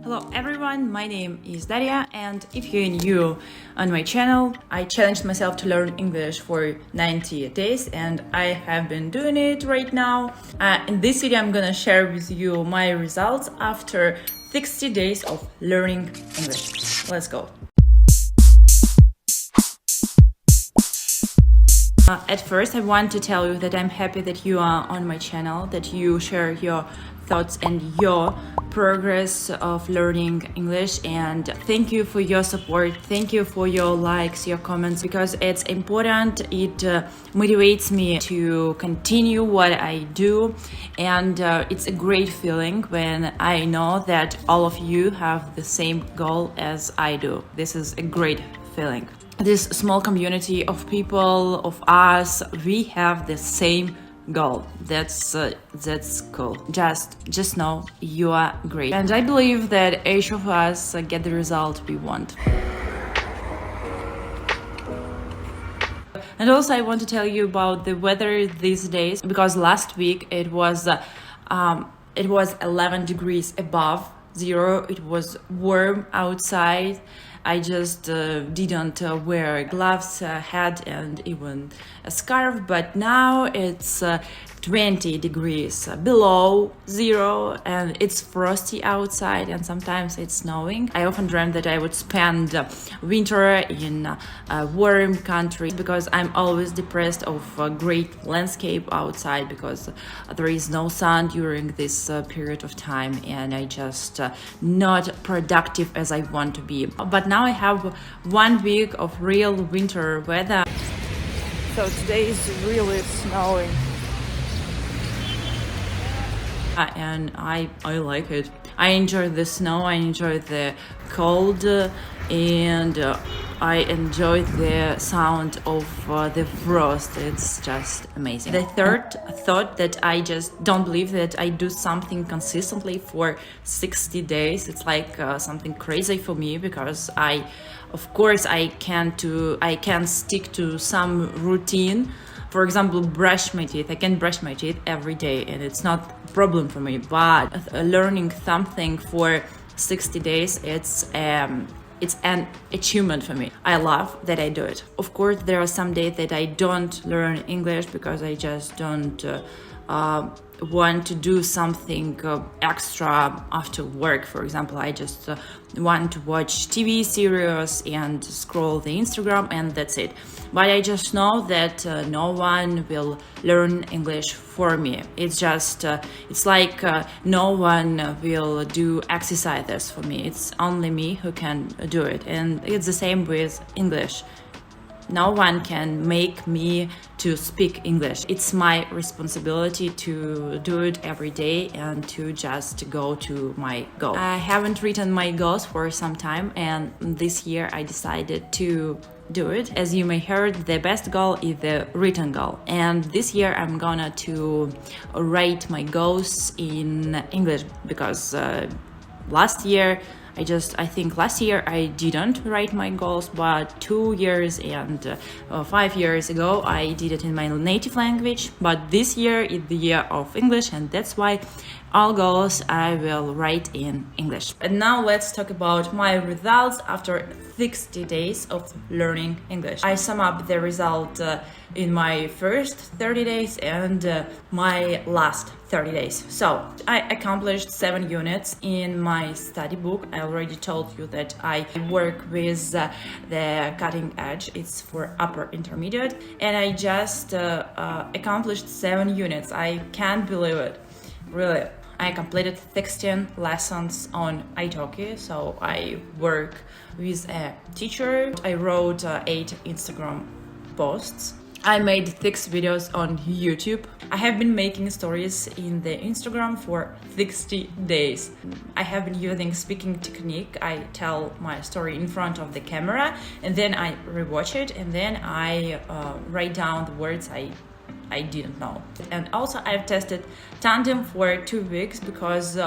Hello everyone, my name is Daria, and if you're new on my channel, I challenged myself to learn English for 90 days and I have been doing it right now. In this video I'm gonna share with you my results after 60 days of learning English. Let's go. At first I want to tell you that I'm happy that you are on my channel, that you share your thoughts and your progress of learning English, and thank you for your support, thank you for your likes, your comments, because it's important. It motivates me to continue what I do, and it's a great feeling when I know that all of you have the same goal as I do. This is a great feeling. This small community of people, of us, we have the same goal. That's cool. Just know you are great, and I believe that each of us get the result we want. And also I want to tell you about the weather these days, because last week it was 11 degrees above zero. It was warm outside. I just didn't wear gloves, hat, and even a scarf, but now it's 20 degrees below zero and it's frosty outside and sometimes it's snowing. I often dreamed that I would spend winter in a warm country, because I'm always depressed of a great landscape outside, because there is no sun during this period of time and I just not productive as I want to be. But now I have 1 week of real winter weather. So today is really snowing. And I like it. I enjoy the snow, I enjoy the cold, and I enjoy the sound of the frost. It's just amazing. The third thought, that I just don't believe that I do something consistently for 60 days. It's like something crazy for me, because of course I can stick to some routine. For example, brush my teeth. I can brush my teeth every day and it's not a problem for me. But learning something for 60 days, it's an achievement for me. I love that I do it. Of course, there are some days that I don't learn English because I just don't want to do something extra after work. For example, I just want to watch TV series and scroll the Instagram, and that's it. But I just know that no one will learn English for me. It's just it's like no one will do exercises for me. It's only me who can do it, and it's the same with English. No one can make me to speak English. It's my responsibility to do it every day and to just go to my goal. I haven't written my goals for some time, and this year I decided to do it. As you may heard, the best goal is the written goal. And this year I'm gonna to write my goals in English, because last year I didn't write my goals, but 2 years and 5 years ago I did it in my native language. But this year is the year of English, and that's why all goals I will write in English. And now let's talk about my results after 60 days of learning English. I sum up the result in my first 30 days and my last 30 days. So I accomplished 7 units in my study book. I already told you that I work with the cutting edge. It's for upper intermediate, and I just accomplished 7 units. I can't believe it, really. I completed 16 lessons on ITALKI, so I work with a teacher. I wrote 8 Instagram posts. I made 6 videos on YouTube. I have been making stories in the Instagram for 60 days. I have been using speaking technique. I tell my story in front of the camera and then I rewatch it, and then I write down the words I didn't know. And also I've tested Tandem for 2 weeks, because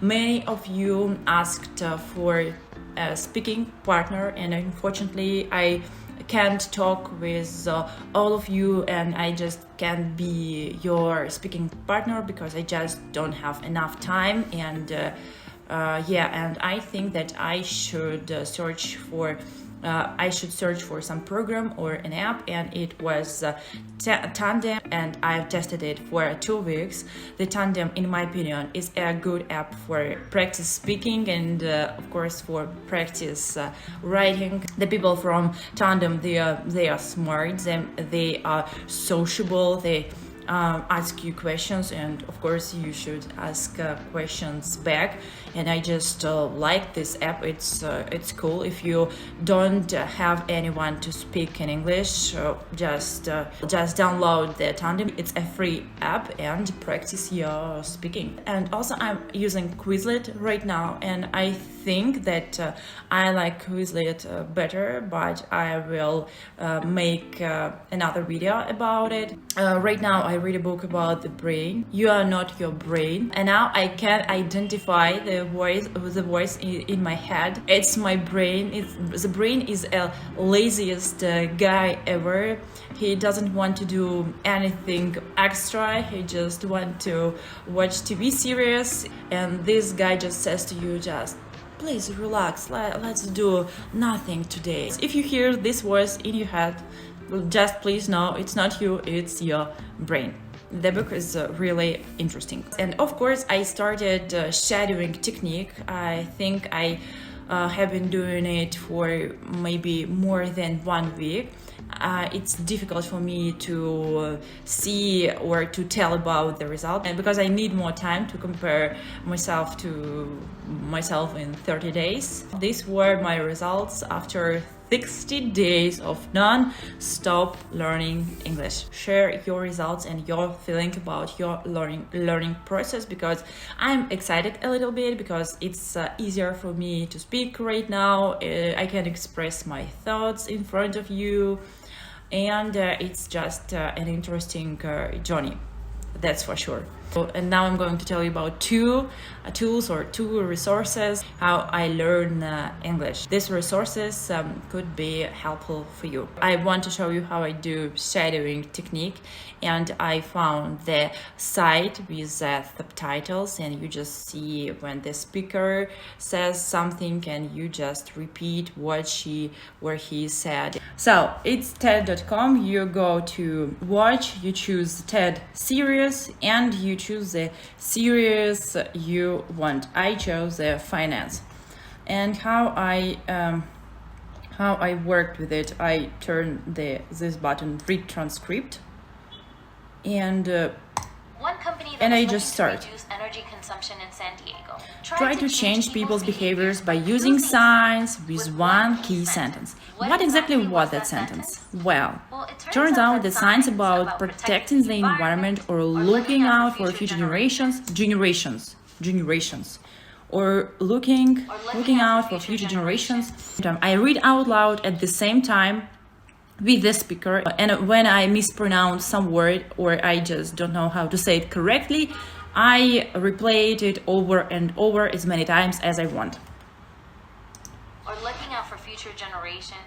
many of you asked for a speaking partner, and unfortunately I can't talk with all of you, and I just can't be your speaking partner because I just don't have enough time, and Yeah, and I think that I should search for some program or an app, and it was Tandem, and I've tested it for 2 weeks. The Tandem, in my opinion, is a good app for practice speaking and of course for practice writing. The people from Tandem, they are smart, they are sociable, they ask you questions, and of course you should ask questions back. And I just like this app. It's cool. If you don't have anyone to speak in English, just download the Tandem. It's a free app and practice your speaking. And also I'm using QUIZLET right now, and I think that I like QUIZLET better, but I will make another video about it. Right now I read a book about the brain. You are not your brain, and now I can identify the voice in my head. It's my brain. The brain is a laziest guy ever. He doesn't want to do anything extra. He just want to watch TV series, and this guy just says to you, just please relax, let's do nothing today. If you hear this voice in your head, just please know it's not you, it's your brain. The book is really interesting. And of course I started shadowing technique. I think I have been doing it for maybe more than 1 week. It's difficult for me to see or to tell about the result, and because I need more time to compare myself in 30 days. These were my results after 60 days of non-stop learning English. Share your results and your feeling about your learning process, because I'm excited a little bit, because it's easier for me to speak right now. I can express my thoughts in front of you, and it's just an interesting journey, that's for sure. And now I'm going to tell you about 2 tools or 2 resources how I learn English. These resources could be helpful for you. I want to show you how I do shadowing technique, and I found the site with subtitles, and you just see when the speaker says something and you just repeat what she or he said. So it's TED.com. You go to watch, you choose TED series, and you choose the series you want. I chose the finance. And how I worked with it, I turned this button, read transcript, and I just start. Energy consumption in San Diego. Try to change people's behaviors by using signs with one key sentence. What exactly was that sentence? Well, turns out that signs about protecting the environment or looking out for future generations, or looking out for future generations. I read out loud at the same time with the speaker, and when I mispronounce some word or I just don't know how to say it correctly, I replay it over and over as many times as I want. Or looking out for future generations.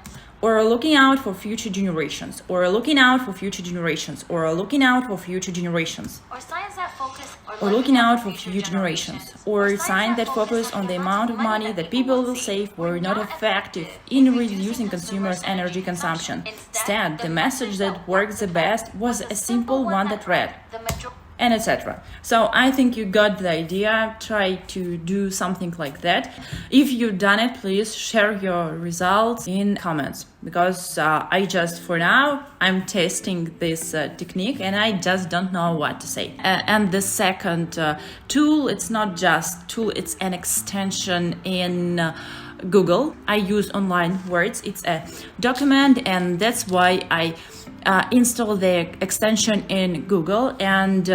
Or looking out for future generations. Or looking out for future generations. Or looking out for future generations. Or signs that focus. Or looking out for future generations. Or signs that focus on the amount of money that people will save were not effective in reducing consumers' energy consumption. Instead, the message that worked the best was a simple one that read, and etc. So I think you got the idea. Try to do something like that. If you've done it, please share your results in comments, because for now I'm testing this technique and I just don't know what to say. And the second tool, it's not just tool, it's an extension in Google. I use online words. It's a document, and that's why I install the extension in Google, and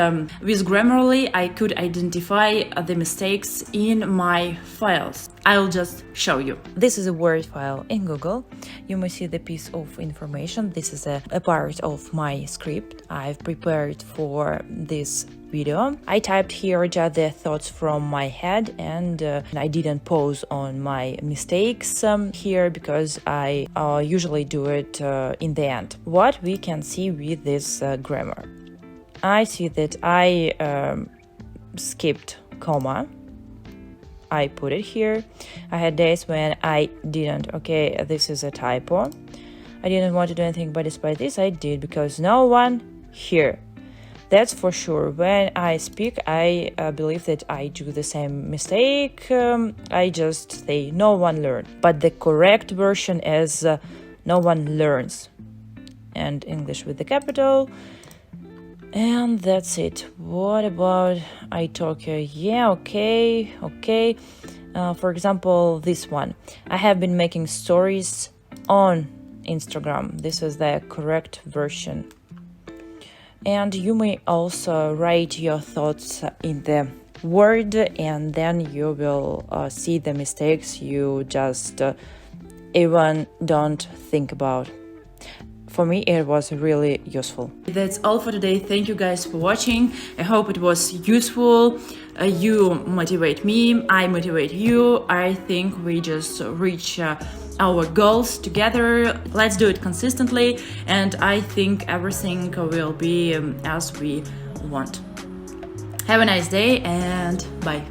with Grammarly I could identify the mistakes in my files. I'll just show you. This is a Word file in Google. You may see the piece of information. This is a part of my script I've prepared for this video. I typed here just the thoughts from my head, and I didn't pause on my mistakes here, because I usually do it in the end. What we can see with this grammar, I see that I skipped comma, I put it here. I had days when I didn't. Okay, this is a typo. I didn't want to do anything, but despite this, I did, because no one here. That's for sure. When I speak, I believe that I do the same mistake. I just say no one learned. But the correct version is no one learns. And English with the capital. And that's it. What about ITALKI? Yeah, okay. For example, this one. I have been making stories on Instagram. This is the correct version. And you may also write your thoughts in the Word, and then you will see the mistakes you just even don't think about. For me, it was really useful. That's all for today. Thank you guys for watching. I hope it was useful. You motivate me, I motivate you. I think we just reach our goals together. Let's do it consistently, and I think everything will be as we want. Have a nice day, and bye.